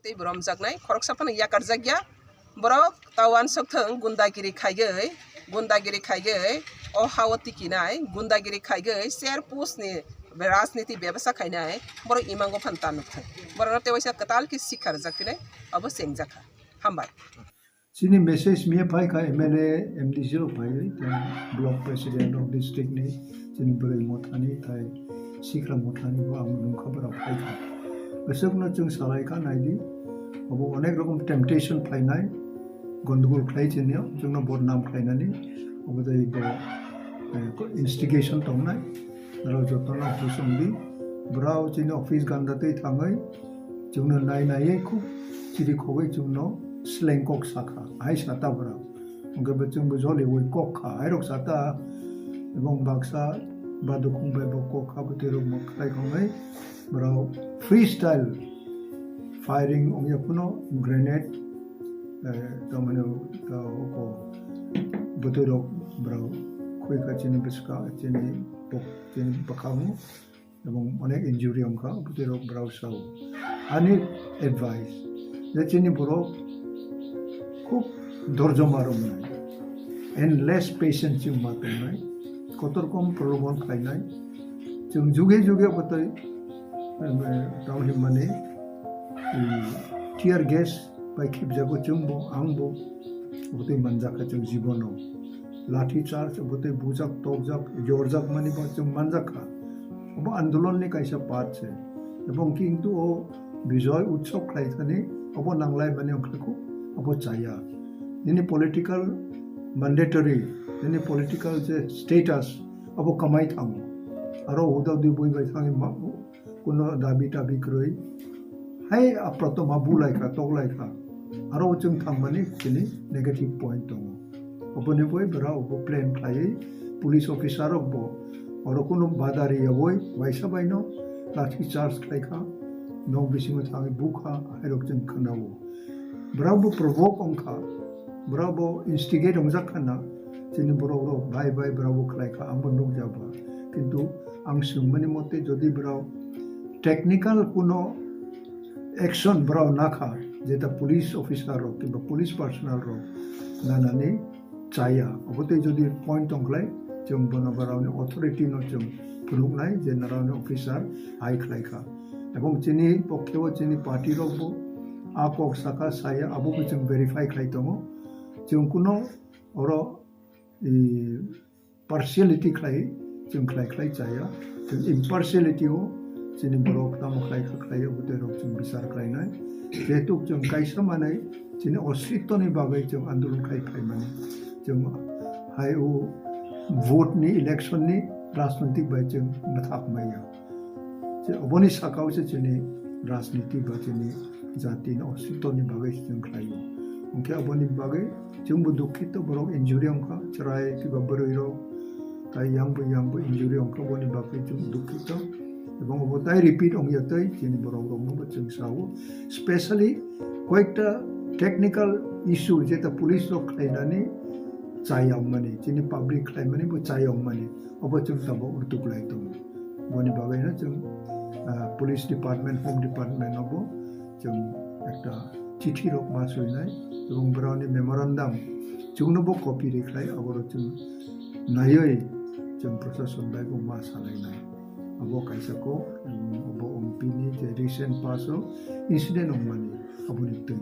Tei brom jaknai khorok sapana yakar jagya borok tawan sokthang gundagiri khaigei o hawati kinai gundagiri khaigei share post ni Rajniti ব্যবসা খাইনাই বড় ইমাঙ্গ Fanta নুকথাই বড় নতে ওইসা কাতাল কি শিখার জাকিনে of সেংজাখা হামবাই Chini message me pai ka MLA MDC pai block president of district ni chini bore mothani thai sikra mothani ko amung khabar pai ka besok na chung salai ka nai di obo onek rokom temptation pai nai gondugol khlai chini chung na bor nam khlai nani obo dai bo instigation tong nai naro jotona pusumbi brau chini office gandate thangai chung na nai ku chiri khogai chung no slang kok saka ai sata bra ongke bechung bejoli woi kok kha ai rok sata ebong baksa badukung bai bok kha butero mok khai khongai bra freestyle firing ongya puno grenade tamane ko butero bra khoi ka chini biska chini pok chini pakhamu ebong onek injury ongka butero bra sau ani advice je chini bro খুব ধৈর্য মারো নাই and less patience जों मातों নাই কত রকম প্রলোভন খাই নাই जों যুগে যুগে বতই তাহলে মানে টিয়ার গ্যাস বাই খেবজাগো जोंबो आंबो বতই মানজাকা जों জীবনও লাঠি চার্জ বতই বুজাক তকজাক জোরজাক মানে जों মানজাকা ও আন্দোলননি কাইসা পারছে এবং কিন্তু ও বিজয় উৎসব খাইছানি অব নাংলাই মানে অংখকো abo chaya ini political mandatory ini political status abo kamai thang aro udaw di boi bai thang ma kuno dabi tabi kroi hai aprato mabu lai ka tok lai ka aro chung thang mani kini negative point tong abo ne boi bra abo plan khai police officer abo aro kuno badari aboi waisa bai no lathi charge khai ka no bising thang bukha hai rok chung khanawo Bravo provoke ongka, bravo instigate ongjakana, chini boro bye bravo khlaika ambon nuk jaba. Kintu ang sungmani mote jodi bravo technical kuno action bravo nakha, jeta police officer ro kiba police personnel ro nanani chaya. Obote jodi point onglai, chung bono bravo authority no chung punuk nai general officer ai khlaika. Ebong chini pokhewo chini party ro bo akok saka saya abu kucing verify klai tongo chung kuno oro partiality klai chung klai chaya chung impartiality ho chini borok tam klai abu te rok chung bisar klai nai ketuk chung kaisa manai chini ositto ni bagai chung andolon klai mani chung hai u vote ni election ni rajnitik bai chung mathak maya che oboni sakau che chini rajniti ba chini jati na osito ni bagai chung Khlaio ongke aboni bagai chung bu dukhito borok injury ongka charai ki babaro ro tai yang bu injury ongka boni bagai chung dukhito ebong obotai repeat ong yatai chini borok ro mo chung sawo especially koekta technical issue jeta police ro khlainani chayam mani chini public khlaimani bo chayam mani obo chung tabo urtuk lai to boni bagai na chung police department home department obo जों একটা চিঠি rock মাস হই নাই এবং brownie memorandum जोंनोबो कपि रेखलाय अबरो जों नायै जों प्रशासन बायगो मा सालायनाय अबो काइसाको अबो ओमपीनि जे रिसेंट पासो इंसिडेंट अममानि अबोनि तै